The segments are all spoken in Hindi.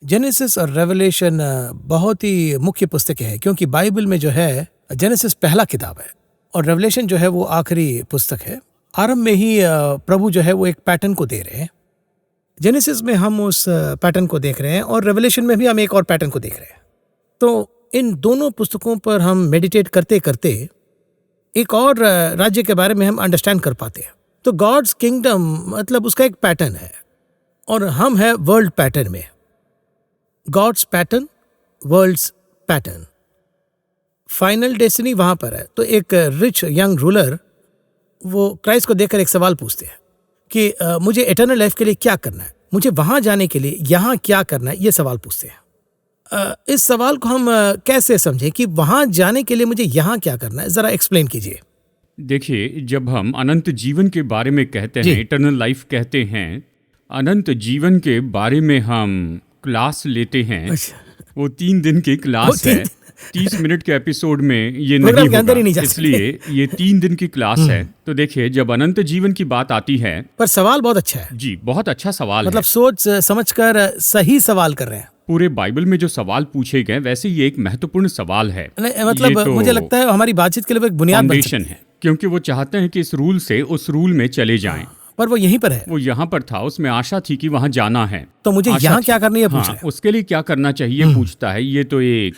जेनेसिस और रेवलेशन बहुत ही मुख्य पुस्तकें हैं, क्योंकि बाइबल में जो है जेनेसिस पहला किताब है और रेवलेशन जो है वो आखिरी पुस्तक है। आरंभ में ही प्रभु जो है वो एक पैटर्न को दे रहे हैं। जेनेसिस में हम उस पैटर्न को देख रहे हैं और रेवलेशन में भी हम एक और पैटर्न को देख रहे हैं। तो इन दोनों पुस्तकों पर हम मेडिटेट करते करते एक और राज्य के बारे में हम अंडरस्टैंड कर पाते हैं। तो गॉड्स किंगडम मतलब उसका एक पैटर्न है और हम हैं वर्ल्ड पैटर्न में। God's pattern, world's pattern, final destiny वहां पर है। तो एक रिच यंग रूलर वो क्राइस्ट को देखकर एक सवाल पूछते हैं कि मुझे इटर्नल लाइफ के लिए क्या करना है, मुझे वहां जाने के लिए यहाँ क्या करना है, ये सवाल पूछते हैं। इस सवाल को हम कैसे समझें कि वहां जाने के लिए मुझे यहाँ क्या करना है, जरा एक्सप्लेन कीजिए। देखिए, जब हम अनंत जीवन के बारे में कहते हैं, इटर्नल लाइफ कहते हैं, अनंत जीवन के बारे में हम क्लास लेते हैं। वो 3 दिन की क्लास है। 30 मिनट के एपिसोड में ये नहीं होगा, इसलिए ये 3 दिन की क्लास है। तो देखिए, जब अनंत जीवन की बात आती है, पर सवाल बहुत अच्छा है जी, बहुत अच्छा सवाल मतलब सोच समझकर सही सवाल कर रहे हैं। पूरे बाइबल में जो सवाल पूछे गए वैसे ये एक महत्वपूर्ण सवाल है। मतलब तो मुझे लगता है हमारी बातचीत के लिए एक बुनियाद फाउंडेशन है, क्योंकि वो चाहते हैं कि इस रूल से उस रूल में चले जाएं। पर वो यहीं पर है, वो यहाँ पर था, उसमें आशा थी कि वहाँ जाना है। तो मुझे यहाँ क्या करनी है पूछ रहे हैं। उसके लिए क्या करना चाहिए पूछता है। ये तो एक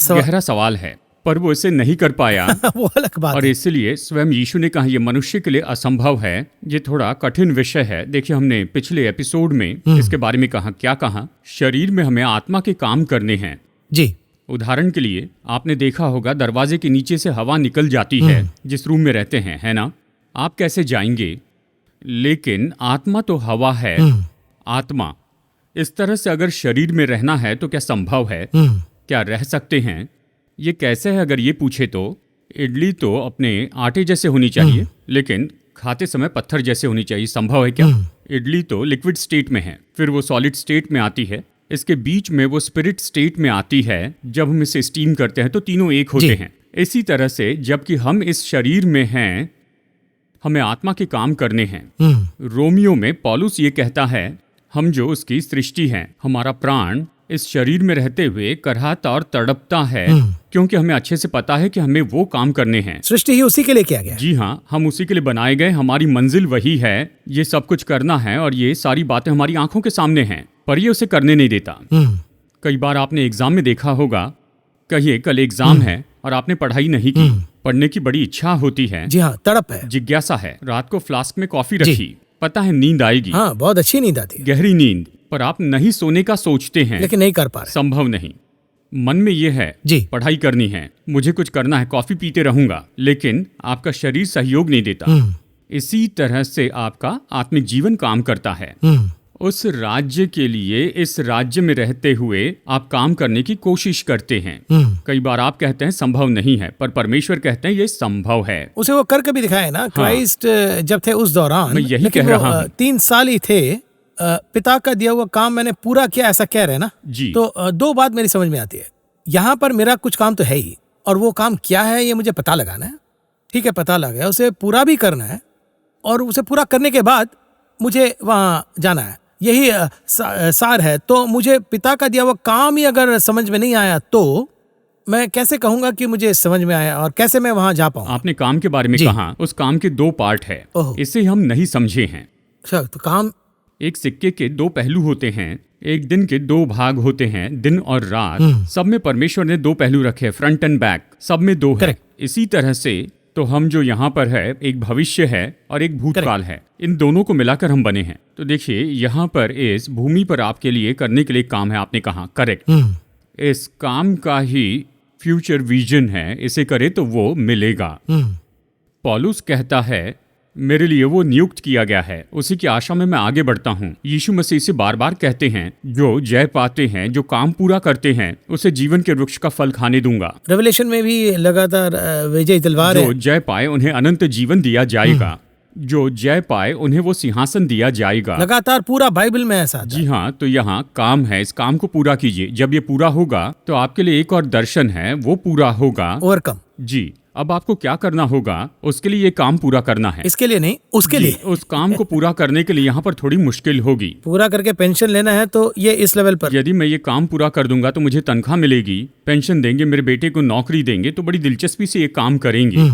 गहरा सवाल है, पर वो इसे नहीं कर पाया। वो अलग बात और इसलिए स्वयं यीशु ने कहा, ये मनुष्य के लिए असंभव है, ये थोड़ा कठिन विषय है। देखिए, हमने पिछले एपिसोड में इसके बारे में कहा। क्या कहा? शरीर में हमें आत्मा के काम करने हैं जी। उदाहरण के लिए आपने देखा होगा, दरवाजे के नीचे से हवा निकल जाती है जिस रूम में रहते हैं, है ना? आप कैसे जाएंगे? लेकिन आत्मा तो हवा है। आत्मा, इस तरह से अगर शरीर में रहना है तो क्या संभव है? क्या रह सकते हैं? ये कैसे है? अगर ये पूछे तो इडली तो अपने आटे जैसे होनी चाहिए, लेकिन खाते समय पत्थर जैसे होनी चाहिए। संभव है क्या? इडली तो लिक्विड स्टेट में है, फिर वो सॉलिड स्टेट में आती है, इसके बीच में वो स्पिरिट स्टेट में आती है। जब हम इसे स्टीम करते हैं तो तीनों एक होते हैं। इसी तरह से जबकि हम इस शरीर में हैं, हमें आत्मा के काम करने हैं। रोमियो में पौलुस ये कहता है, हम जो उसकी सृष्टि हैं, हमारा प्राण इस शरीर में रहते हुए करहाता और तड़पता है, क्योंकि हमें अच्छे से पता है कि हमें वो काम करने हैं। सृष्टि ही उसी के लिए किया गया। जी हाँ, हम उसी के लिए बनाए गए, हमारी मंजिल वही है, ये सब कुछ करना है और ये सारी बातें हमारी आंखों के सामने हैं, पर ये उसे करने नहीं देता। कई बार आपने एग्जाम में देखा होगा, कहिए कल एग्जाम है और आपने पढ़ाई नहीं की, पढ़ने की बड़ी इच्छा होती है। जी हाँ, तड़प है, जिज्ञासा है। रात को फ्लास्क में कॉफी रखी, पता है नींद आएगी। हाँ, बहुत अच्छी नींद आती है, गहरी नींद, पर आप नहीं सोने का सोचते हैं, लेकिन नहीं कर पा रहे। संभव नहीं। मन में ये है जी, पढ़ाई करनी है, मुझे कुछ करना है, कॉफी पीते रहूंगा, लेकिन आपका शरीर सहयोग नहीं देता। इसी तरह से आपका आत्मिक जीवन काम करता है। उस राज्य के लिए, इस राज्य में रहते हुए आप काम करने की कोशिश करते हैं। कई बार आप कहते हैं संभव नहीं है, पर परमेश्वर कहते हैं ये संभव है। उसे वो करके भी दिखाया ना। क्राइस्ट जब थे उस दौरान, मैं यही कह रहा हूं, 3 साल ही थे, पिता का दिया हुआ काम मैंने पूरा किया, ऐसा कह रहे हैं ना जी। तो 2 बात मेरी समझ में आती है। यहाँ पर मेरा कुछ काम तो है ही, और वो काम क्या है ये मुझे पता लगाना है। ठीक है, पता लग गया, उसे पूरा भी करना है, और उसे पूरा करने के बाद मुझे वहाँ जाना है। यही सार है। तो मुझे पिता का दिया हुआ काम ही अगर समझ में नहीं आया तो मैं कैसे कहूंगा कि मुझे समझ में आया, और कैसे मैं वहां जा पाऊं? आपने काम के बारे में कहा, उस काम के 2 पार्ट है, इसे हम नहीं समझे हैं। तो काम, एक सिक्के के 2 पहलू होते हैं, एक दिन के 2 भाग होते हैं, दिन और रात। सब में परमेश्वर ने 2 पहलू रखे, फ्रंट एंड बैक, सब में 2 है। इसी तरह से तो हम जो यहाँ पर है, एक भविष्य है और एक भूतकाल है, इन दोनों को मिलाकर हम बने हैं। तो देखिए, यहाँ पर इस भूमि पर आपके लिए करने के लिए काम है, आपने कहा करेक्ट। इस काम का ही फ्यूचर विजन है, इसे करे तो वो मिलेगा। पौलुस कहता है, मेरे लिए वो नियुक्त किया गया है, उसी की आशा में मैं आगे बढ़ता हूँ। यीशु मसीह से बार बार कहते हैं, जो जय पाते हैं, जो काम पूरा करते हैं, उसे जीवन के वृक्ष का फल खाने दूंगा। रेवलेशन में भी लगातार विजय तलवार है। जो जय पाए उन्हें अनंत जीवन दिया जाएगा, जो जय पाए उन्हें वो सिंहासन दिया जाएगा। लगातार पूरा बाइबल में ऐसा। जी हाँ, तो यहाँ काम है, इस काम को पूरा कीजिए। जब ये पूरा होगा तो आपके लिए एक और दर्शन है, वो पूरा होगा। ओवरकम। जी, अब आपको क्या करना होगा, उसके लिए ये काम पूरा करना है। इसके लिए नहीं, उसके जी, लिए। उस काम को पूरा करने के लिए यहाँ पर थोड़ी मुश्किल होगी। पूरा करके पेंशन लेना है तो ये इस लेवल पर। यदि मैं ये काम पूरा कर दूंगा तो मुझे तनख्वाह मिलेगी, पेंशन देंगे, मेरे बेटे को नौकरी देंगे, तो बड़ी दिलचस्पी से ये काम करेंगे।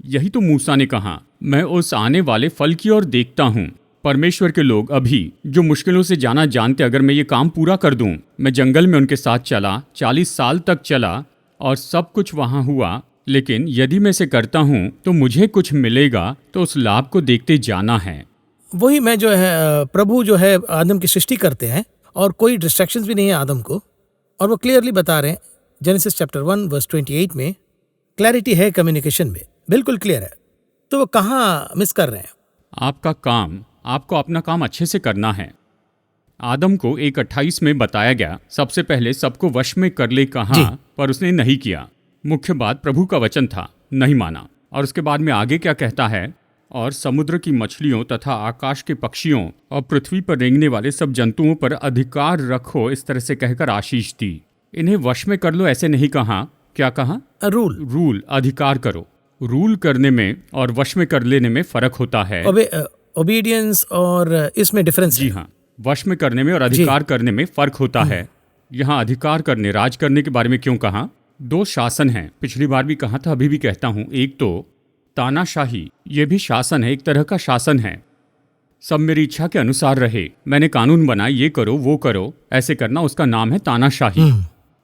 यही तो मूसा ने कहा, मैं उस आने वाले फल की ओर देखता हूँ। परमेश्वर के लोग अभी जो मुश्किलों से जाना जानते, अगर मैं ये काम पूरा कर दूं, मैं जंगल में उनके साथ चला, 40 साल तक चला और सब कुछ वहां हुआ, लेकिन यदि मैं इसे करता हूं तो मुझे कुछ मिलेगा, तो उस लाभ को देखते जाना है। वही मैं जो है प्रभु जो है आदम की सृष्टि करते हैं और कोई डिस्ट्रैक्शंस भी नहीं है आदम को, और वो क्लियरली बता रहे हैं जेनेसिस चैप्टर 1 वर्स 28 में। क्लैरिटी है कम्युनिकेशन में, बिल्कुल क्लियर है। तो वो कहाँ मिस कर रहे हैं? आपका काम, आपको अपना काम अच्छे से करना है। आदम को 1:28 में बताया गया, सबसे पहले सबको वश में कर ले कहा, पर उसने नहीं किया। मुख्य बात प्रभु का वचन था, नहीं माना। और उसके बाद में आगे क्या कहता है, और समुद्र की मछलियों तथा आकाश के पक्षियों और पृथ्वी पर रेंगने वाले सब जंतुओं पर अधिकार रखो, इस तरह से कहकर आशीष दी। इन्हें वश में कर लो ऐसे नहीं कहा, क्या कहा? रूल, अधिकार करो। रूल करने में और वश में कर लेने में फर्क होता है। ओबीडियंस और इसमें डिफरेंस। जी हाँ, वश में करने में और अधिकार करने में फर्क होता है। यहाँ अधिकार करने, राज करने के बारे में क्यों कहा? 2 शासन हैं, पिछली बार भी कहा था, अभी भी कहता हूँ। एक तो तानाशाही, ये भी शासन है, एक तरह का शासन है। सब मेरी इच्छा के अनुसार रहे, मैंने कानून बनाए, ये करो वो करो, ऐसे करना, उसका नाम है तानाशाही।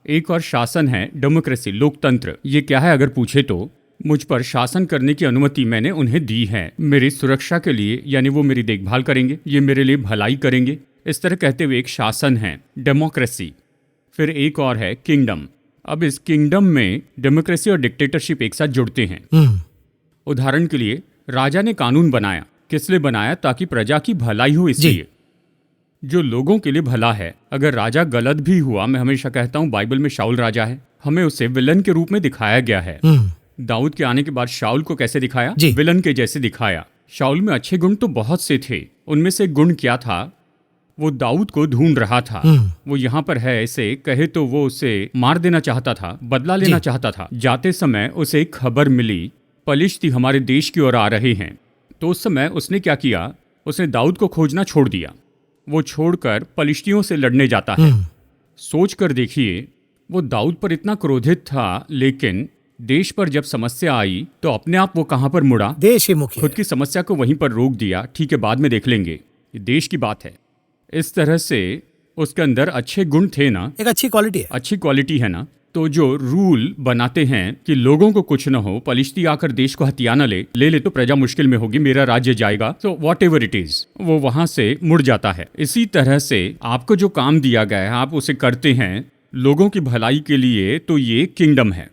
एक और शासन है डेमोक्रेसी, लोकतंत्र। ये क्या है अगर पूछे तो, मुझ पर शासन करने की अनुमति मैंने उन्हें दी है, मेरी सुरक्षा के लिए, यानी वो मेरी देखभाल करेंगे, ये मेरे लिए भलाई करेंगे, इस तरह कहते हुए एक शासन है डेमोक्रेसी। फिर एक और है किंगडम। अब इस किंगडम में डेमोक्रेसी और डिक्टेटरशिप एक साथ जुड़ते हैं। उदाहरण के लिए, राजा ने कानून बनाया, किस लिए बनाया? ताकि प्रजा की भलाई हो, इसलिए जो लोगों के लिए भला है। अगर राजा गलत भी हुआ, मैं हमेशा कहता हूँ बाइबल में शाऊल राजा है, हमें उसे विलन के रूप में दिखाया गया है। दाऊद के आने के बाद शाऊल को कैसे दिखाया? विलन के जैसे दिखाया। शाऊल में अच्छे गुण तो बहुत से थे, उनमें से गुण क्या था? वो दाऊद को ढूंढ रहा था। वो यहाँ पर है, ऐसे कहे तो वो उसे मार देना चाहता था, बदला लेना चाहता था। जाते समय उसे एक खबर मिली, पलिश्ती हमारे देश की ओर आ रहे हैं। तो उस समय उसने क्या किया? उसने दाऊद को खोजना छोड़ दिया। वो छोड़कर पलिश्तियों से लड़ने जाता है। सोच कर देखिए, वो दाऊद पर इतना क्रोधित था, लेकिन देश पर जब समस्या आई तो अपने आप वो कहां पर मुड़ा? देश ही मुख्य। खुद की समस्या को वहीं पर रोक दिया। ठीक है, बाद में देख लेंगे, ये देश की बात है। इस तरह से उसके अंदर अच्छे गुण थे ना, एक अच्छी क्वालिटी है, अच्छी क्वालिटी है ना। तो जो रूल बनाते हैं कि लोगों को कुछ न हो, पलिश्ती आकर देश को हथिया न ले तो प्रजा मुश्किल में होगी, मेरा राज्य जाएगा, तो वॉट एवर इट इज, वो वहां से मुड़ जाता है। इसी तरह से आपको जो काम दिया गया है, आप उसे करते हैं लोगों की भलाई के लिए, तो ये किंगडम है।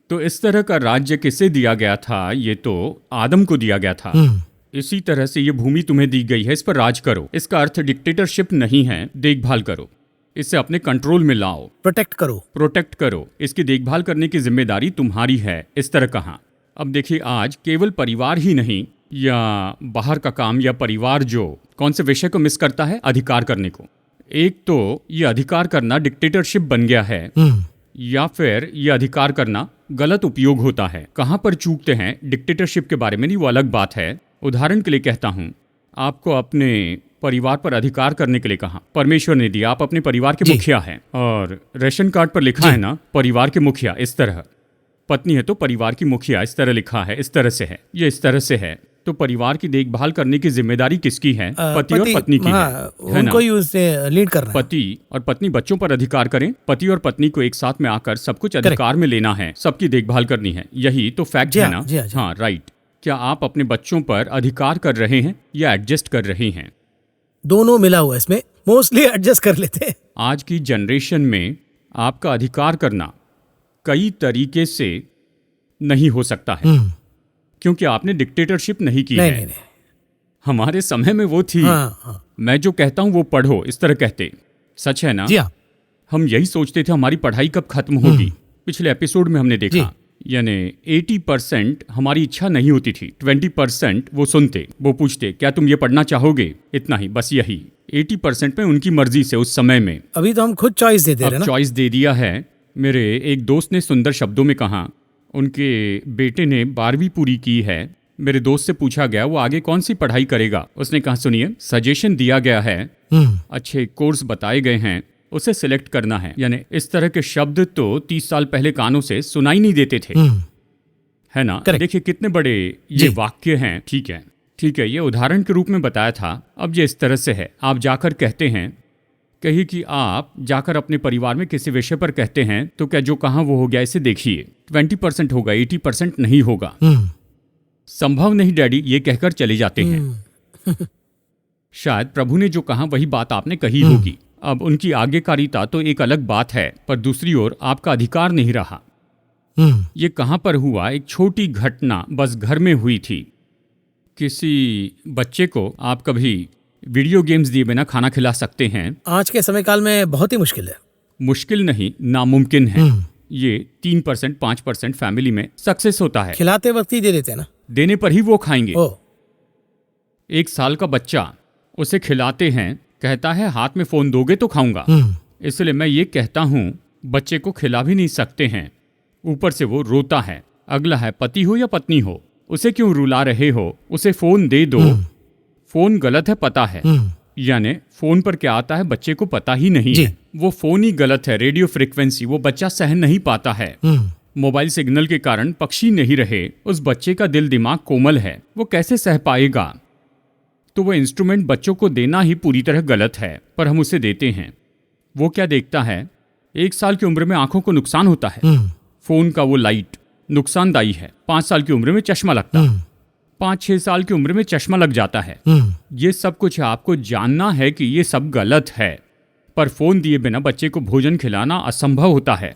तो इस तरह का राज्य किसे दिया गया था? ये तो आदम को दिया गया था। इसी तरह से ये भूमि तुम्हें दी गई है, इस पर राज करो। इसका अर्थ डिक्टेटरशिप नहीं है, देखभाल करो, इसे अपने कंट्रोल में लाओ, प्रोटेक्ट करो। इसकी देखभाल करने की जिम्मेदारी तुम्हारी है, इस तरह कहा। अब देखिए, आज केवल परिवार ही नहीं, या बाहर का काम या परिवार जो कौन से विषय को मिस करता है? अधिकार करने को। एक तो ये अधिकार करना डिक्टेटरशिप बन गया है, या फिर ये अधिकार करना गलत उपयोग होता है। कहाँ पर चूकते हैं डिक्टेटरशिप के बारे में नहीं, वो अलग बात है। उदाहरण के लिए कहता हूँ, आपको अपने परिवार पर अधिकार करने के लिए कहा, परमेश्वर ने दिया, आप अपने परिवार के मुखिया हैं, और रेशन कार्ड पर लिखा है ना परिवार के मुखिया, इस तरह। पत्नी है तो परिवार की मुखिया, इस तरह लिखा है, इस तरह से है, ये इस तरह से है। तो परिवार की देखभाल करने की जिम्मेदारी किसकी है? पति और पत्नी की है ना? लीड करना। पति और पत्नी बच्चों पर अधिकार करें, पति और पत्नी को एक साथ में आकर सब कुछ अधिकार में लेना है, सबकी देखभाल करनी है, यही तो फैक्ट है ना? हाँ, राइट। क्या आप अपने बच्चों पर अधिकार कर रहे हैं या एडजस्ट कर रहे हैं? दोनों मिला हुआ, इसमें मोस्टली एडजस्ट कर लेते हैं। आज की जनरेशन में आपका अधिकार करना कई तरीके से नहीं हो सकता है, क्योंकि आपने डिक्टेटरशिप नहीं की है। नहीं। हमारे समय में वो थी। मैं जो कहता हूँ वो पढ़ो, इस तरह कहते। सच है ना? जी हाँ। हम यही सोचते थे हमारी पढ़ाई कब खत्म होगी। पिछले एपिसोड में हमने देखा, यानी 80% हमारी इच्छा नहीं होती थी, 20% वो सुनते, वो पूछते क्या तुम ये पढ़ना चाहोगे, इतना ही, बस यही। 80% में उनकी मर्जी से उस समय में। अभी तो हम खुद चॉइस दे रहे हैं ना? चॉइस दे दिया है। मेरे एक दोस्त ने सुंदर शब्दों में कहा, उनके बेटे ने 12वीं पूरी की है। मेरे दोस्त से पूछा गया वो आगे कौन सी पढ़ाई करेगा। उसने कहा सुनिए, सजेशन दिया गया है, अच्छे कोर्स बताए गए हैं, उसे सिलेक्ट करना है। यानी इस तरह के शब्द तो 30 साल पहले कानों से सुनाई नहीं देते थे, है ना। देखिए कितने बड़े ये वाक्य हैं। ठीक है, ये उदाहरण के रूप में बताया था। अब ये इस तरह से है, आप जाकर कहते हैं, कहिए कि आप जाकर अपने परिवार में किसी विषय पर कहते हैं तो क्या जो कहा वो हो गया, इसे देखिए 20% होगा, 80% नहीं होगा। संभव नहीं डैडी, ये कहकर चले जाते हैं। शायद प्रभु ने जो कहा वही बात आपने कही होगी। अब उनकी आज्ञाकारिता तो एक अलग बात है, पर दूसरी ओर आपका अधिकार नहीं रहा। ये कहां पर हुआ? एक छोटी घटना बस घर में हुई थी। किसी बच्चे को आप कभी वीडियो गेम्स दिए बिना खाना खिला सकते हैं? आज के समय काल में बहुत ही मुश्किल है। मुश्किल नहीं, नामुमकिन है। ये 3% 5% फैमिली में सक्सेस होता है। खिलाते वक्त ही दे देते हैं ना, देने पर ही वो खाएंगे। 1 साल का बच्चा, उसे खिलाते हैं, कहता है हाथ में फोन दोगे तो खाऊंगा। इसलिए मैं ये कहता हूं, बच्चे को खिला भी नहीं सकते हैं, ऊपर से वो रोता है। अगला है पति हो या पत्नी हो, उसे क्यों रुला रहे हो, उसे फोन दे दो। फोन गलत है पता है, यानी फोन पर क्या आता है बच्चे को पता ही नहीं है। वो फोन ही गलत है, रेडियो फ्रीक्वेंसी वो बच्चा सहन नहीं पाता है। मोबाइल सिग्नल के कारण पक्षी नहीं रहे। उस बच्चे का दिल दिमाग कोमल है, वो कैसे सह पाएगा? तो वो इंस्ट्रूमेंट बच्चों को देना ही पूरी तरह गलत है, पर हम उसे देते हैं। वो क्या देखता है? 1 साल की उम्र में आंखों को नुकसान होता है, फोन का वो लाइट नुकसानदायी है। 5 साल की उम्र में चश्मा लगता है, 5-6 साल की उम्र में चश्मा लग जाता है। ये सब कुछ आपको जानना है कि ये सब गलत है, पर फोन दिए बिना बच्चे को भोजन खिलाना असंभव होता है।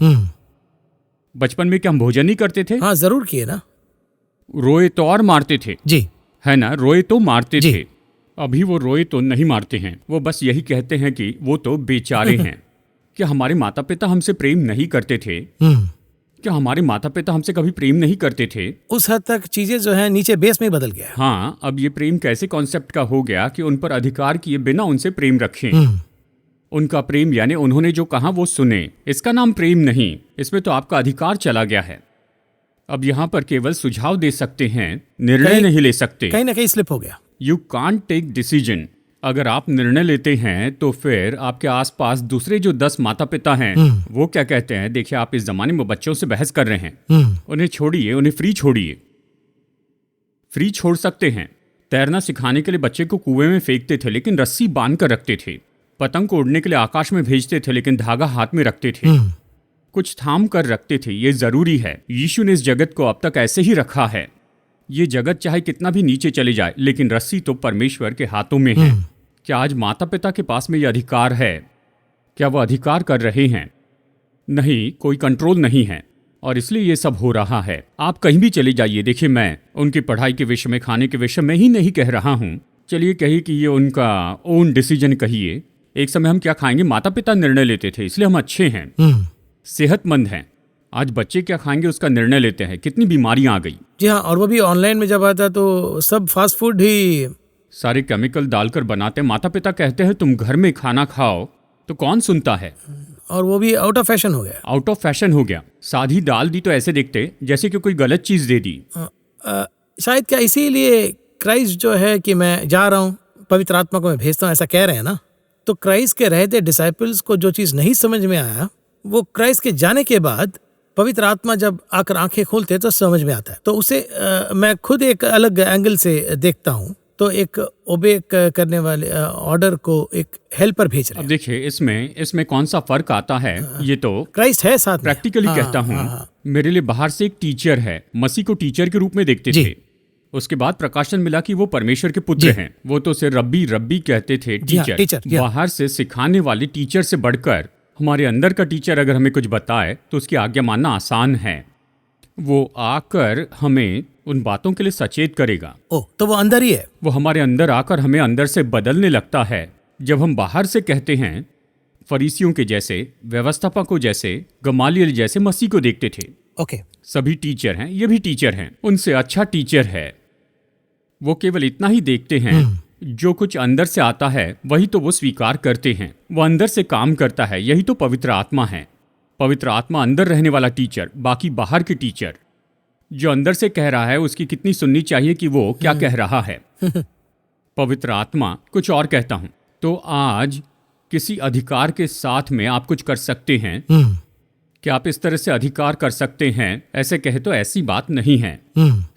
बचपन में क्या हम भोजन नहीं करते थे? हाँ जरूर किए ना। रोए तो और मारते थे, जी है ना, रोए तो मारते थे। अभी वो रोए तो नहीं मारते हैं, वो बस यही कहते हैं कि वो तो बेचारे हैं। क्या हमारे माता पिता हमसे प्रेम नहीं करते थे? क्या हमारे माता पिता हमसे कभी प्रेम नहीं करते थे? उस हद तक चीजें जो है नीचे बेस में बदल गया। हाँ, अब ये प्रेम कैसे कॉन्सेप्ट का हो गया कि उन पर अधिकार किए बिना उनसे प्रेम रखें। उनका प्रेम यानी उन्होंने जो कहा वो सुने, इसका नाम प्रेम नहीं, इसमें तो आपका अधिकार चला गया है। अब यहाँ पर केवल सुझाव दे सकते हैं, निर्णय नहीं ले सकते। कहीं ना कहीं स्लिप हो गया। You can't take decision. अगर आप निर्णय लेते हैं तो फिर आपके आसपास दूसरे जो 10 माता पिता हैं वो क्या कहते हैं? देखिए, आप इस जमाने में बच्चों से बहस कर रहे हैं, उन्हें छोड़िए, उन्हें फ्री छोड़िए। फ्री छोड़ सकते हैं। तैरना सिखाने के लिए बच्चे को कुएं में फेंकते थे लेकिन रस्सी बांध कर रखते थे। पतंग को उड़ने के लिए आकाश में भेजते थे लेकिन धागा हाथ में रखते थे, कुछ थाम कर रखते थे। ये जरूरी है। यीशु ने इस जगत को अब तक ऐसे ही रखा है। ये जगत चाहे कितना भी नीचे चले जाए, लेकिन रस्सी तो परमेश्वर के हाथों में है। क्या आज माता पिता के पास में ये अधिकार है? क्या वो अधिकार कर रहे हैं? नहीं, कोई कंट्रोल नहीं है, और इसलिए ये सब हो रहा है। आप कहीं भी चले जाइए, देखिए मैं उनकी पढ़ाई के विषय में, खाने के विषय में ही नहीं कह रहा हूँ। चलिए कहिए कि ये उनका ओन डिसीजन कहिए। एक समय हम क्या खाएंगे माता पिता निर्णय लेते थे, इसलिए हम अच्छे हैं, सेहतमंद हैं। आज बच्चे क्या खाएंगे उसका निर्णय लेते हैं। कितनी बीमारियां आ गई। जी हाँ, और वो भी ऑनलाइन में जब आता तो सब फास्ट फूड ही सारे केमिकल डालकर बनाते हैं। माता पिता कहते हैं तुम घर में खाना खाओ, तो कौन सुनता है? और वो भी आउट ऑफ फैशन हो गया। आउट ऑफ फैशन हो गया। सादी दाल दी तो ऐसे देखते जैसे कि कोई गलत चीज दे दी। शायद क्या इसीलिए क्राइस्ट जो है कि मैं जा रहा हूँ, पवित्र आत्मा को मैं भेजता हूँ, ऐसा कह रहे हैं ना। तो क्राइस्ट के रहते डिसाइपल्स को जो चीज नहीं समझ में आया, वो क्राइस्ट के जाने के बाद पवित्र आत्मा जब आकर आंखें खोलते तो समझ में आता है। तो उसे मैं खुद एक अलग एंगल से देखता हूँ। तो एक ओबे करने वाले ऑर्डर को एक हेल्पर भेज रहे हैं। अब देखिए इसमें कौन सा फर्क आता है? ये तो क्राइस्ट है साथ में। प्रैक्टिकली कहता हूँ, मेरे लिए बाहर से एक टीचर है। मसीह को टीचर के रूप में देखते थे। उसके बाद प्रकाशन मिला कि वो परमेश्वर के पुत्र हैं। वो तो उसे रब्बी रब्बी कहते थे, टीचर। बाहर से सिखाने वाले टीचर से बढ़कर हमारे अंदर का टीचर अगर हमें कुछ बताए तो उसकी आज्ञा मानना आसान है। वो आकर हमें उन बातों के लिए सचेत करेगा। तो वो अंदर ही है। वो हमारे अंदर आकर हमें अंदर से बदलने लगता है। जब हम बाहर से कहते हैं, फरीसियों के जैसे, व्यवस्थापकों जैसे, गमालियल जैसे मसीह को देखते थे। सभी टीचर हैं, ये भी टीचर हैं, उनसे अच्छा टीचर है। वो केवल इतना ही देखते हैं, जो कुछ अंदर से आता है वही तो वो स्वीकार करते हैं। वो अंदर से काम करता है। यही तो पवित्र आत्मा है। पवित्र आत्मा अंदर रहने वाला टीचर, बाकी बाहर के टीचर। जो अंदर से कह रहा है उसकी कितनी सुननी चाहिए कि वो क्या कह रहा है। पवित्र आत्मा कुछ और कहता हूं। तो आज किसी अधिकार के साथ में आप कुछ कर सकते हैं। क्या आप इस तरह से अधिकार कर सकते हैं? ऐसे कहे तो ऐसी बात नहीं है।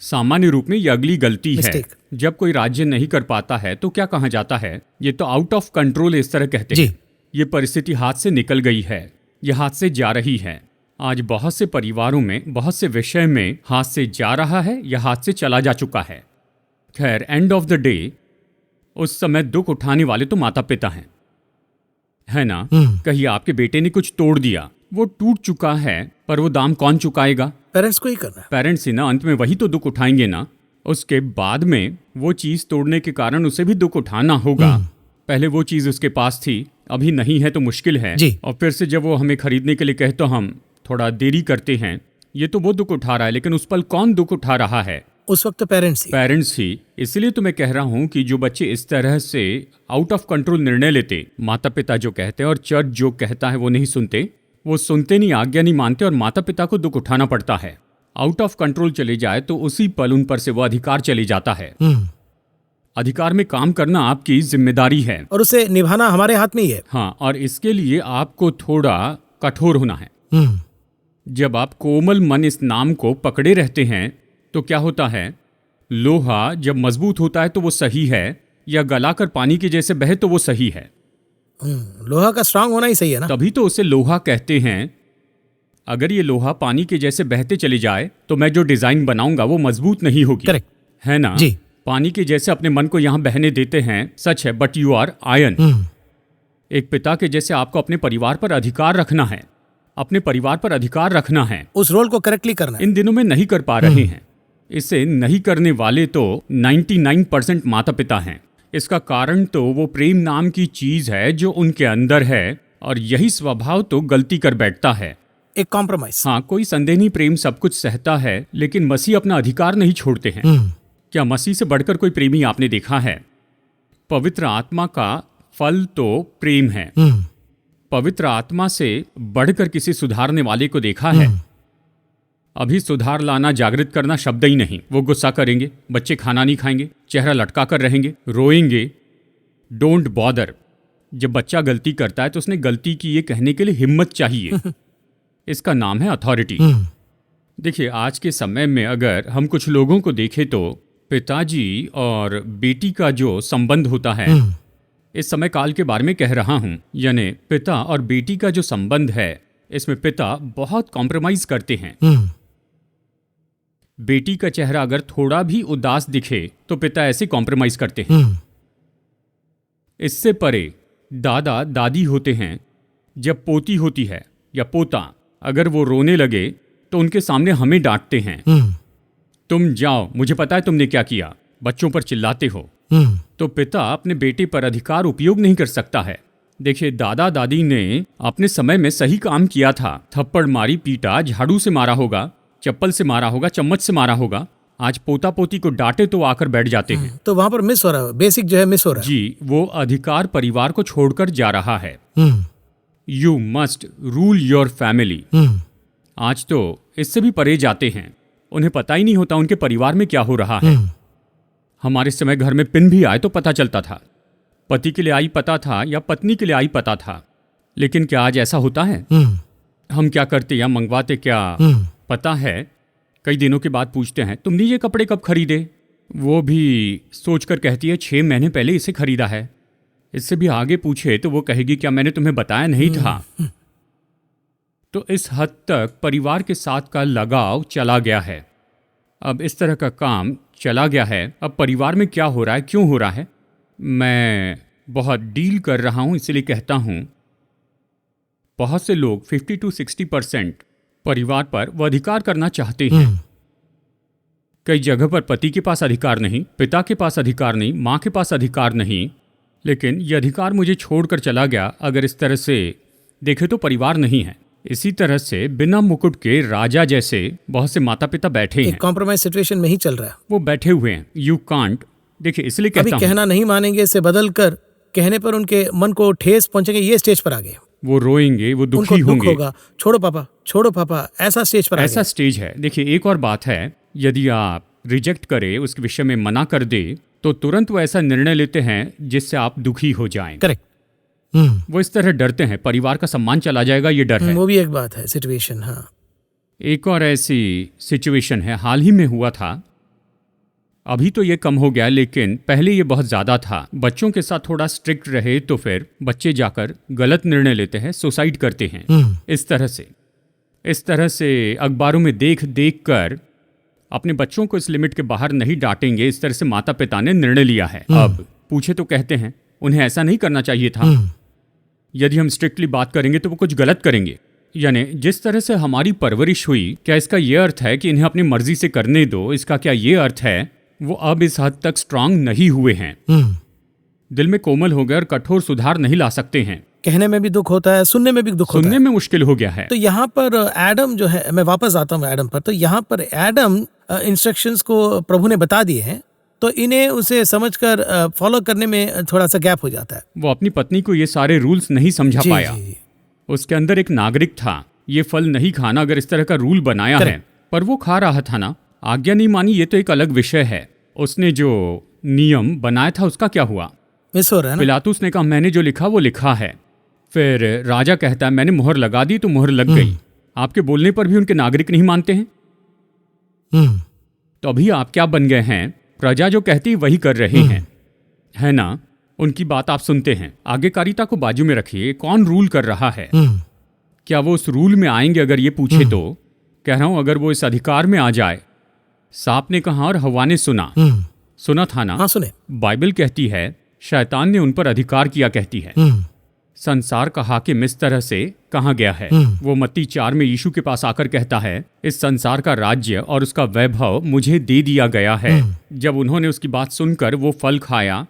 सामान्य रूप में यह अगली गलती है। जब कोई राज्य नहीं कर पाता है तो क्या कहा जाता है? ये तो आउट ऑफ कंट्रोल, इस तरह कहते हैं। ये परिस्थिति हाथ से निकल गई है, ये हाथ से जा रही है। आज बहुत से परिवारों में, बहुत से विषय में हाथ से जा रहा है या हाथ से चला जा चुका है। खैर, एंड ऑफ द डे उस समय दुख उठाने वाले तो माता पिता हैं, है ना? कहिए आपके बेटे ने कुछ तोड़ दिया, वो टूट चुका है, पर वो दाम कौन चुकाएगा? पेरेंट्स को ही करना है। पेरेंट्स ही ना, अंत में वही तो दुख उठाएंगे ना। उसके बाद में वो चीज तोड़ने के कारण उसे भी दुख उठाना होगा। पहले वो चीज उसके पास थी, अभी नहीं है तो मुश्किल है। और फिर से जब वो हमें खरीदने के लिए कहे तो हम थोड़ा देरी करते हैं। ये तो वो दुख उठा रहा है, लेकिन उस पल कौन दुख उठा रहा है? उस वक्त तो पेरेंट्स ही। इसलिए तो मैं कह रहा हूं कि जो बच्चे इस तरह से आउट ऑफ कंट्रोल निर्णय लेते, माता पिता जो कहते हैं और चर्च जो कहता है वो नहीं सुनते, वो सुनते नहीं, आज्ञा नहीं मानते, और माता पिता को दुख उठाना पड़ता है। आउट ऑफ कंट्रोल चले जाए तो उसी पल उन पर से वो अधिकार चले जाता है। अधिकार में काम करना आपकी जिम्मेदारी है और उसे निभाना हमारे हाथ में ही है। हाँ, और इसके लिए आपको थोड़ा कठोर होना है। जब आप कोमल मन इस नाम को पकड़े रहते हैं तो क्या होता है? लोहा जब मजबूत होता है तो वो सही है, या गलाकर पानी के जैसे बहे तो वो सही है। लोहा का स्ट्रांग होना ही सही है ना, तभी तो उसे लोहा कहते हैं। अगर ये लोहा पानी के जैसे बहते चले जाए तो मैं जो डिजाइन बनाऊंगा वो मजबूत नहीं होगी। करेक्ट है ना? जी। पानी के जैसे अपने मन को यहां बहने देते हैं, सच है, बट यू आर आयन। एक पिता के जैसे आपको अपने परिवार पर अधिकार रखना है, अपने परिवार पर अधिकार रखना है, उस रोल को करेक्टली करना है। इन दिनों में नहीं कर पा रहे हैं। इसे नहीं करने वाले तो 99% माता पिता हैं। इसका कारण तो वो प्रेम नाम की चीज है जो उनके अंदर है, और यही स्वभाव तो गलती कर बैठता है। एक कॉम्प्रोमाइज। हाँ, कोई संदेह नहीं, प्रेम सब कुछ सहता है, लेकिन मसीह अपना अधिकार नहीं छोड़ते हैं। क्या मसीह से बढ़कर कोई प्रेमी आपने देखा है? पवित्र आत्मा का फल तो प्रेम है। पवित्र आत्मा से बढ़कर किसी सुधारने वाले को देखा है? अभी सुधार लाना, जागृत करना शब्द ही नहीं। वो गुस्सा करेंगे, बच्चे खाना नहीं खाएंगे, चेहरा लटका कर रहेंगे, रोएंगे। Don't bother. जब बच्चा गलती करता है तो उसने गलती की ये कहने के लिए हिम्मत चाहिए। इसका नाम है अथॉरिटी। देखिए, आज के समय में अगर हम कुछ लोगों को देखें तो पिताजी और बेटी का जो संबंध होता है, इस समय काल के बारे में कह रहा हूं, यानी पिता और बेटी का जो संबंध है, इसमें पिता बहुत कॉम्प्रोमाइज करते हैं। बेटी का चेहरा अगर थोड़ा भी उदास दिखे तो पिता ऐसे कॉम्प्रोमाइज करते हैं। इससे परे दादा दादी होते हैं। जब पोती होती है या पोता, अगर वो रोने लगे तो उनके सामने हमें डांटते हैं। तुम जाओ, मुझे पता है तुमने क्या किया, बच्चों पर चिल्लाते हो। तो पिता अपने बेटे पर अधिकार उपयोग नहीं कर सकता है। देखिए, दादा दादी ने अपने समय में सही काम किया था। थप्पड़ मारी, पीटा, झाड़ू से मारा होगा, चप्पल से मारा होगा, चम्मच से मारा होगा। आज पोता पोती को डांटे तो आकर बैठ जाते हैं। तो वहां पर मिस हो रहा है, बेसिक जो है मिस हो रहा है। जी, वो अधिकार परिवार को छोड़कर जा रहा है। You must rule your family. आज तो इससे भी परे जाते हैं, उन्हें पता ही नहीं होता उनके परिवार में क्या हो रहा है। हमारे समय घर में पिन भी आए तो पता चलता था, पति के लिए आई पता था या पत्नी के लिए आई पता था। लेकिन क्या आज ऐसा होता है? हम क्या करते या मंगवाते क्या पता है? कई दिनों के बाद पूछते हैं, तुमने ये कपड़े कब खरीदे? वो भी सोचकर कहती है 6 महीने पहले इसे खरीदा है। इससे भी आगे पूछे तो वो कहेगी, क्या मैंने तुम्हें बताया नहीं था? तो इस हद तक परिवार के साथ का लगाव चला गया है। अब इस तरह का काम चला गया है। अब परिवार में क्या हो रहा है, क्यों हो रहा है? मैं बहुत डील कर रहा हूं, इसलिए कहता हूं, बहुत से लोग 50 to 60% परिवार पर वो अधिकार करना चाहते हैं। कई जगह पर पति के पास अधिकार नहीं, पिता के पास अधिकार नहीं, माँ के पास अधिकार नहीं, लेकिन ये अधिकार मुझे छोड़कर चला गया। अगर इस तरह से देखे तो परिवार नहीं है। इसी तरह से बिना मुकुट के राजा जैसे बहुत से माता पिता बैठे हैं। कॉम्प्रोमाइज सिचुएशन में ही चल रहा है, वो बैठे हुए हैं। You can't. देखिए, इसलिए कहता हूं, कहना नहीं मानेंगे, इसे बदल कर कहने पर उनके मन को ठेस पहुंचेंगे। ये स्टेज पर आ गए, वो रोएंगे, वो दुखी होंगे, होगा, छोड़ो पापा, छोड़ो पापा, ऐसा स्टेज पर ऐसा स्टेज है। देखिए, एक और बात है, यदि आप रिजेक्ट करें, उस विषय में मना कर दे, तो तुरंत वो ऐसा निर्णय लेते हैं जिससे आप दुखी हो जाएं। करेक्ट। वो इस तरह डरते हैं, परिवार का सम्मान चला जाएगा, ये डर है। वो भी एक बात है, सिचुएशन। हाँ, एक और ऐसी सिचुएशन है, हाल ही में हुआ था। अभी तो ये कम हो गया, लेकिन पहले ये बहुत ज़्यादा था। बच्चों के साथ थोड़ा स्ट्रिक्ट रहे तो फिर बच्चे जाकर गलत निर्णय लेते हैं, सुसाइड करते हैं। इस तरह से अखबारों में देख कर अपने बच्चों को इस लिमिट के बाहर नहीं डांटेंगे, इस तरह से माता पिता ने निर्णय लिया है। अब पूछे तो कहते हैं उन्हें ऐसा नहीं करना चाहिए था। यदि हम स्ट्रिक्टली बात करेंगे तो वो कुछ गलत करेंगे। यानी जिस तरह से हमारी परवरिश हुई, क्या इसका ये अर्थ है कि इन्हें अपनी मर्जी से करने दो? इसका क्या ये अर्थ है वो अब इस हद तक स्ट्रांग नहीं हुए हैं, दिल में कोमल हो गए और कठोर सुधार नहीं ला सकते हैं? कहने में भी दुख होता है, सुनने में भी दुख होता है, सुनने में मुश्किल हो गया है। तो यहाँ पर एडम जो है, मैं वापस आता हूँ एडम पर, तो यहाँ पर एडम इंस्ट्रक्शंस को प्रभु ने बता दिए हैं, तो इन्हें उसे समझकर फॉलो करने में थोड़ा सा गैप हो जाता है। वो अपनी पत्नी को ये सारे रूल्स नहीं समझा जी, पाया। जी। उसके अंदर एक नागरिक था, ये फल नहीं खाना, अगर इस तरह का रूल बनाया है, पर वो खा रहा था ना, आज्ञा नहीं मानी, ये तो एक अलग विषय है। उसने जो नियम बनाया था उसका क्या हुआ? मिस हो रहा है ना? पिलातुस ने कहा मैंने जो लिखा वो लिखा है। फिर राजा कहता है मैंने मोहर लगा दी तो मोहर लग गई। आपके बोलने पर भी उनके नागरिक नहीं मानते हैं। तो अभी आप क्या बन गए हैं? प्रजा जो कहती वही कर रहे हैं, है ना? उनकी बात आप सुनते हैं। आज्ञाकारिता को बाजू में रखिए, कौन रूल कर रहा है? क्या वो उस रूल में आएंगे? अगर ये पूछे तो कह रहा हूं, अगर वो इस अधिकार में आ जाए। सांप ने कहा और हवा ने सुना। सुना था ना? हाँ, सुने। बाइबल कहती है शैतान ने उन पर अधिकार किया, कहती है। संसार का हाकिम इस तरह से कहा गया है। वो मत्ती 4 में यीशु के पास आकर कहता है इस संसार का राज्य और उसका वैभव मुझे दे दिया गया है। जब उन्होंने उसकी बात सुनकर वो फल खाया,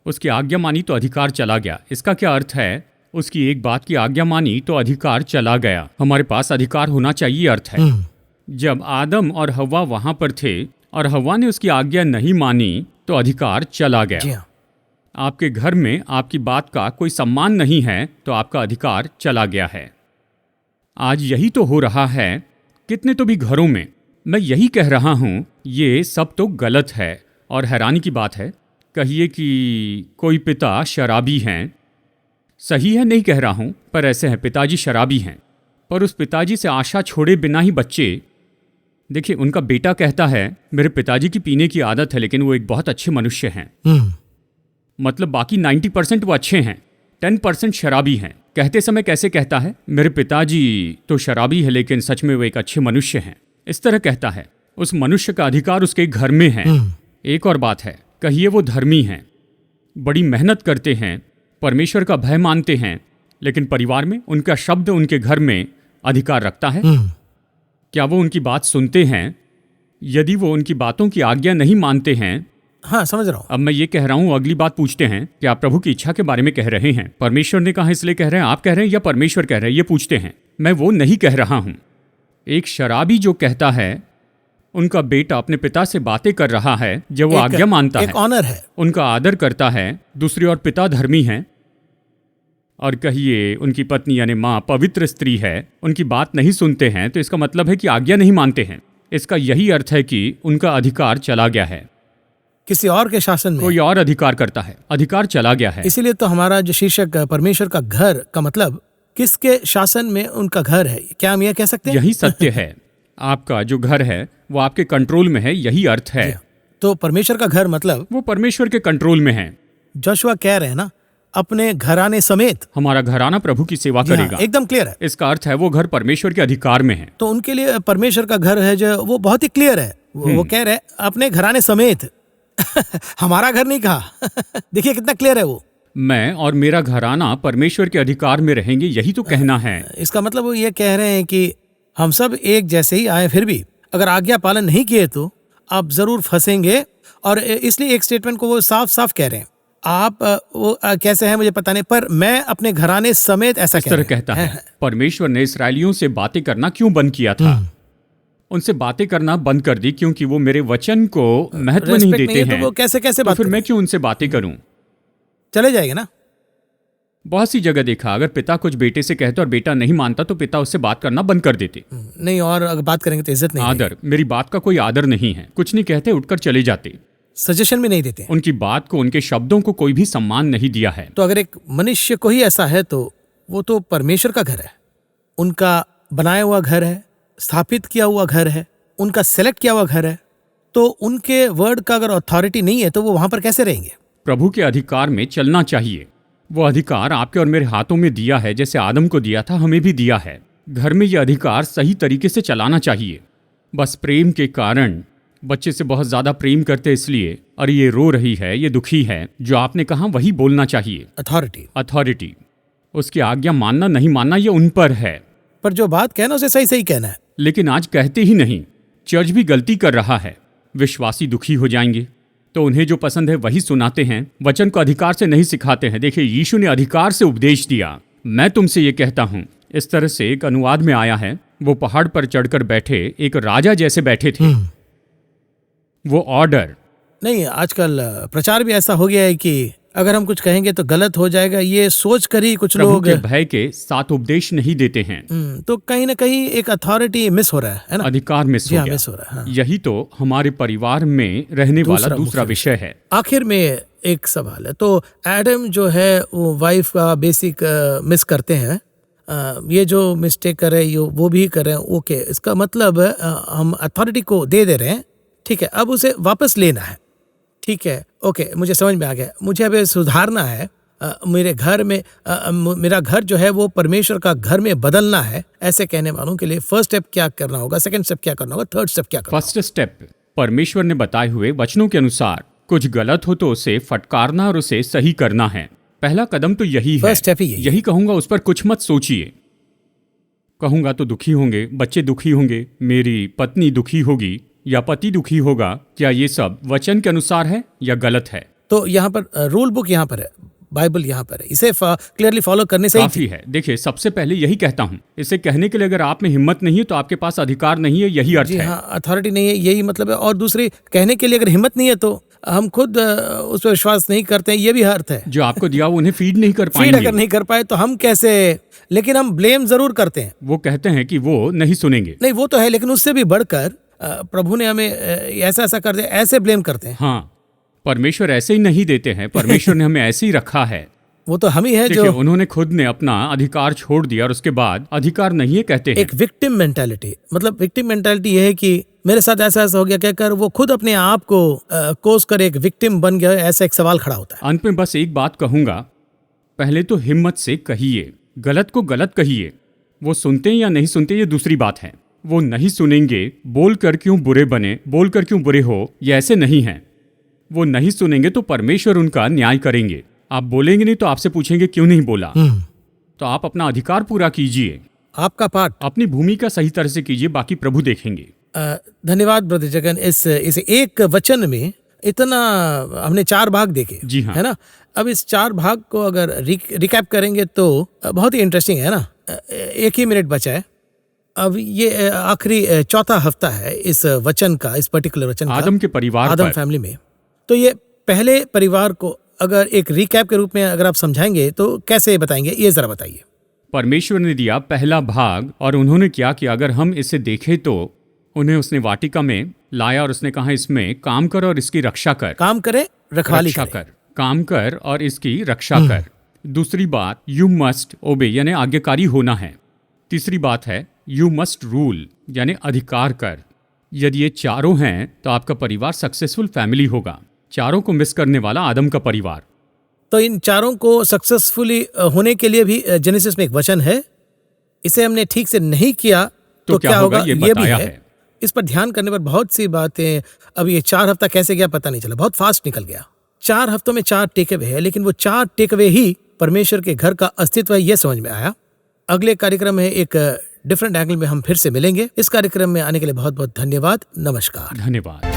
उसकी आज्ञा मानी तो अधिकार चला गया। इसका क्या अर्थ है? उसकी एक बात की आज्ञा मानी तो अधिकार चला गया। हमारे पास अधिकार होना चाहिए, अर्थ है। जब आदम और हव्वा वहां पर थे और हव्वा ने उसकी आज्ञा नहीं मानी तो अधिकार चला गया। आपके घर में आपकी बात का कोई सम्मान नहीं है तो आपका अधिकार चला गया है। आज यही तो हो रहा है कितने तो भी घरों में। मैं यही कह रहा हूं, ये सब तो गलत है। और हैरानी की बात है, कहिए कि कोई पिता शराबी हैं, सही है नहीं कह रहा हूं, पर ऐसे हैं, पिताजी शराबी हैं, पर उस पिताजी से आशा छोड़े बिना ही बच्चे, देखिए उनका बेटा कहता है मेरे पिताजी की पीने की आदत है लेकिन वो एक बहुत अच्छे मनुष्य हैं। मतलब बाकी 90% वो अच्छे हैं, 10% शराबी हैं। कहते समय कैसे कहता है मेरे पिताजी तो शराबी है लेकिन सच में वो एक अच्छे मनुष्य हैं, इस तरह कहता है। उस मनुष्य का अधिकार उसके घर में है। एक और बात है, कहिए वो धर्मी हैं, बड़ी मेहनत करते हैं, परमेश्वर का भय मानते हैं, लेकिन परिवार में उनका शब्द उनके घर में अधिकार रखता है। क्या वो उनकी बात सुनते हैं? यदि वो उनकी बातों की आज्ञा नहीं मानते हैं, हाँ समझ रहा हूँ। अब मैं ये कह रहा हूँ, अगली बात पूछते हैं कि आप प्रभु की इच्छा के बारे में कह रहे हैं, परमेश्वर ने कहा इसलिए कह रहे हैं, आप कह रहे हैं या परमेश्वर कह रहे हैं, ये पूछते हैं। मैं वो नहीं कह रहा हूँ। एक शराबी जो कहता है उनका बेटा अपने पिता से बातें कर रहा है जब वो आज्ञा मानता है, एक ऑनर है, उनका आदर करता है। दूसरी ओर पिता धर्मी है और कहिए उनकी पत्नी यानी माँ पवित्र स्त्री है, उनकी बात नहीं सुनते हैं, तो इसका मतलब है कि आज्ञा नहीं मानते हैं। इसका यही अर्थ है कि उनका अधिकार चला गया है, किसी और के शासन में कोई और अधिकार करता है, अधिकार चला गया है। इसीलिए तो हमारा जो शीर्षक परमेश्वर का घर का मतलब किसके शासन में उनका घर है, क्या हम यह कह सकते हैं? यही सत्य है। आपका जो घर है वो आपके कंट्रोल में है, यही अर्थ है। तो परमेश्वर का घर मतलब वो परमेश्वर के कंट्रोल में है। जोशुआ कह रहे हैं ना, अपने घराने समेत हमारा घराना प्रभु की सेवा करेगा। एकदम क्लियर है। इसका अर्थ है वो घर परमेश्वर के अधिकार में है। तो उनके लिए परमेश्वर का घर है जो वो बहुत ही क्लियर है। वो कह रहे हैं अपने घराने समेत हमारा घर नहीं कहा देखिए कितना क्लियर है वो। मैं और मेरा घराना परमेश्वर के अधिकार में रहेंगे, यही तो कहना है। इसका मतलब वो ये कह रहे हैं कि हम सब एक जैसे ही आए, फिर भी अगर आज्ञा पालन नहीं किए तो आप जरूर फंसेंगे। और इसलिए एक स्टेटमेंट को वो साफ साफ कह रहे हैं, आप वो कैसे हैं मुझे पता नहीं, पर मैं अपने घराने समेत ऐसा इस तरह कहता है। परमेश्वर ने इसराइलियों से बातें करना क्यों बंद किया था? उनसे बातें करना बंद कर दी क्योंकि वो मेरे वचन को महत्व नहीं देते हैं। तो वो कैसे तो फिर मैं क्यों उनसे बातें करूं? चले जाएंगे ना। बहुत सी जगह देखा, अगर पिता कुछ बेटे से कहते और बेटा नहीं मानता तो पिता उससे बात करना बंद कर देते। नहीं, और अगर बात करेंगे तो इज्जत नहीं आदर, मेरी बात का कोई आदर नहीं है, कुछ नहीं कहते, उठकर चले जाते। सजेशन भी नहीं देते। उनकी बात को, उनके शब्दों को कोई भी सम्मान नहीं दिया है। तो अगर एक मनुष्य को ही ऐसा है तो वो तो परमेश्वर का घर है, उनका बनाया हुआ घर है, स्थापित किया हुआ घर है, उनका सेलेक्ट किया हुआ घर है, तो उनके वर्ड का अगर अथॉरिटी नहीं है तो वो वहां पर कैसे रहेंगे? प्रभु के अधिकार में चलना चाहिए। वो अधिकार आपके और मेरे हाथों में दिया है, जैसे आदम को दिया था, हमें भी दिया है। घर में ये अधिकार सही तरीके से चलाना चाहिए। बस प्रेम के कारण बच्चे से बहुत ज्यादा प्रेम करते इसलिए, अरे ये रो रही है, ये दुखी है, जो आपने कहा वही बोलना चाहिए। अथॉरिटी, उसकी आज्ञा मानना नहीं मानना ये उन पर है। पर जो बात कहना उसे सही सही कहना है। लेकिन आज कहते ही नहीं। चर्च भी गलती कर रहा है। विश्वासी दुखी हो जाएंगे तो उन्हें जो पसंद है वही सुनाते हैं, वचन को अधिकार से नहीं सिखाते हैं। देखिए, यीशु ने अधिकार से उपदेश दिया। मैं तुमसे ये कहता हूं, इस तरह से एक अनुवाद में आया है, वो पहाड़ पर चढ़कर बैठे एक राजा जैसे बैठे थे। वो ऑर्डर नहीं, आजकल प्रचार भी ऐसा हो गया है कि अगर हम कुछ कहेंगे तो गलत हो जाएगा, ये सोच कर ही कुछ लोग के भय के साथ उपदेश नहीं देते हैं। तो कहीं ना कहीं एक अथॉरिटी मिस हो रहा है ना, अधिकार मिस हो रहा है। हाँ। यही तो हमारे परिवार में रहने वाला दूसरा विषय है। आखिर में एक सवाल है, तो एडम जो है वो वाइफ का बेसिक मिस करते हैं, ये जो मिस्टेक कर रहे हैं वो भी कर रहे हैं। ओके, इसका मतलब हम अथॉरिटी को दे रहे हैं, ठीक है, अब उसे वापस लेना है, ठीक है, ओके, मुझे समझ में आ गया। मुझे अब सुधारना है, मेरे घर में मेरा घर जो है वो परमेश्वर का घर में बदलना है। ऐसे कहने वालों के लिए फर्स्ट स्टेप क्या करना होगा, सेकंड स्टेप क्या करना होगा, थर्ड स्टेप क्या करना होगा? फर्स्ट स्टेप, परमेश्वर ने बताए हुए वचनों के अनुसार कुछ गलत हो तो उसे फटकारना और उसे सही करना है। पहला कदम तो यही है। फर्स्ट स्टेप ही यही कहूंगा, उस पर कुछ मत सोचिए। कहूंगा तो दुखी होंगे, बच्चे दुखी होंगे, मेरी पत्नी दुखी होगी या पति दुखी होगा। क्या ये सब वचन के अनुसार है या गलत है? तो यहाँ पर रूल बुक यहाँ पर है, बाइबल यहाँ पर है, इसे क्लियरली फॉलो करने से काफी है। देखिए, सबसे पहले यही कहता हूँ, इसे कहने के लिए अगर आप में हिम्मत नहीं है तो आपके पास अधिकार नहीं है, यही अर्थ है। हाँ, अथॉरिटी नहीं है, यही मतलब है। और दूसरी, कहने के लिए अगर हिम्मत नहीं है तो हम खुद उस पर विश्वास नहीं करते हैं, ये भी अर्थ है। जो आपको दिया वो उन्हें फीड नहीं कर पाएंगे। फीड अगर नहीं कर पाए तो हम कैसे? लेकिन हम ब्लेम जरूर करते हैं। वो कहते हैं कि वो नहीं सुनेंगे। नहीं, वो तो है, लेकिन उससे भी बढ़कर प्रभु ने हमें ऐसा कर दिया, ऐसे ब्लेम करते हैं। हाँ, परमेश्वर ऐसे ही नहीं देते हैं, परमेश्वर ने हमें ऐसे ही रखा है। वो तो हम ही है जो उन्होंने खुद ने अपना अधिकार छोड़ दिया और उसके बाद अधिकार नहीं है कहते हैं। एक विक्टिम मेंटालिटी, मतलब विक्टिम मेंटालिटी ये है कि मेरे साथ ऐसा हो गया कहकर वो खुद अपने आप को कोस कर एक विक्टिम बन गया। ऐसा एक सवाल खड़ा होता है। अंत में बस एक बात कहूंगा, पहले तो हिम्मत से कहिए, गलत को गलत कहिए। वो सुनते या नहीं सुनते ये दूसरी बात है। वो नहीं सुनेंगे, बोल कर क्यों बुरे बने, बोल कर क्यों बुरे हो, ये ऐसे नहीं है। वो नहीं सुनेंगे तो परमेश्वर उनका न्याय करेंगे। आप बोलेंगे नहीं तो आपसे पूछेंगे क्यों नहीं बोला। तो आप अपना अधिकार पूरा कीजिए, आपका पार्ट, अपनी भूमिका सही तरह से कीजिए, बाकी प्रभु देखेंगे। धन्यवाद ब्रदर जगन। इस एक वचन में इतना हमने 4 भाग देखे, जी हाँ, है ना। अब इस 4 भाग को अगर रिकैप करेंगे तो बहुत ही इंटरेस्टिंग है ना। 1 ही मिनट बचा है। अब ये आखिरी चौथा हफ्ता है इस वचन का, इस पर्टिकुलर वचन का, आदम के परिवार, आदम फैमिली में। तो ये पहले परिवार को अगर एक रिकैप के रूप में अगर आप समझाएंगे तो कैसे बताएंगे, ये जरा बताइए। परमेश्वर ने दिया पहला भाग और उन्होंने क्या किया, अगर हम इसे देखें तो उन्हें उसने वाटिका में लाया और उसने कहा इसमें काम कर और इसकी रक्षा कर। काम करे, रखवाली कर, काम कर और इसकी रक्षा कर। दूसरी बात, यू मस्ट ओबे यानी आज्ञाकारी होना है। तीसरी बात है यू मस्ट रूल यानी अधिकार कर। यदि ये चारों हैं तो आपका परिवार सक्सेसफुल फैमिली होगा। चारों को मिस करने वाला आदम का परिवार। तो इन चारों को सक्सेसफुली होने के लिए भी जेनेसिस में एक वचन है। इसे हमने ठीक से नहीं किया तो क्या होगा, ये भी है। इस पर ध्यान करने पर बहुत सी बातें, अब ये 4 हफ्ता कैसे गया पता नहीं चला, बहुत फास्ट निकल गया। 4 हफ्तों में 4 टेकअवे है, लेकिन वो 4 टेकअवे ही परमेश्वर के घर का अस्तित्व है, ये समझ में आया। अगले कार्यक्रम में एक डिफरेंट एंगल में हम फिर से मिलेंगे। इस कार्यक्रम में आने के लिए बहुत बहुत धन्यवाद। नमस्कार। धन्यवाद।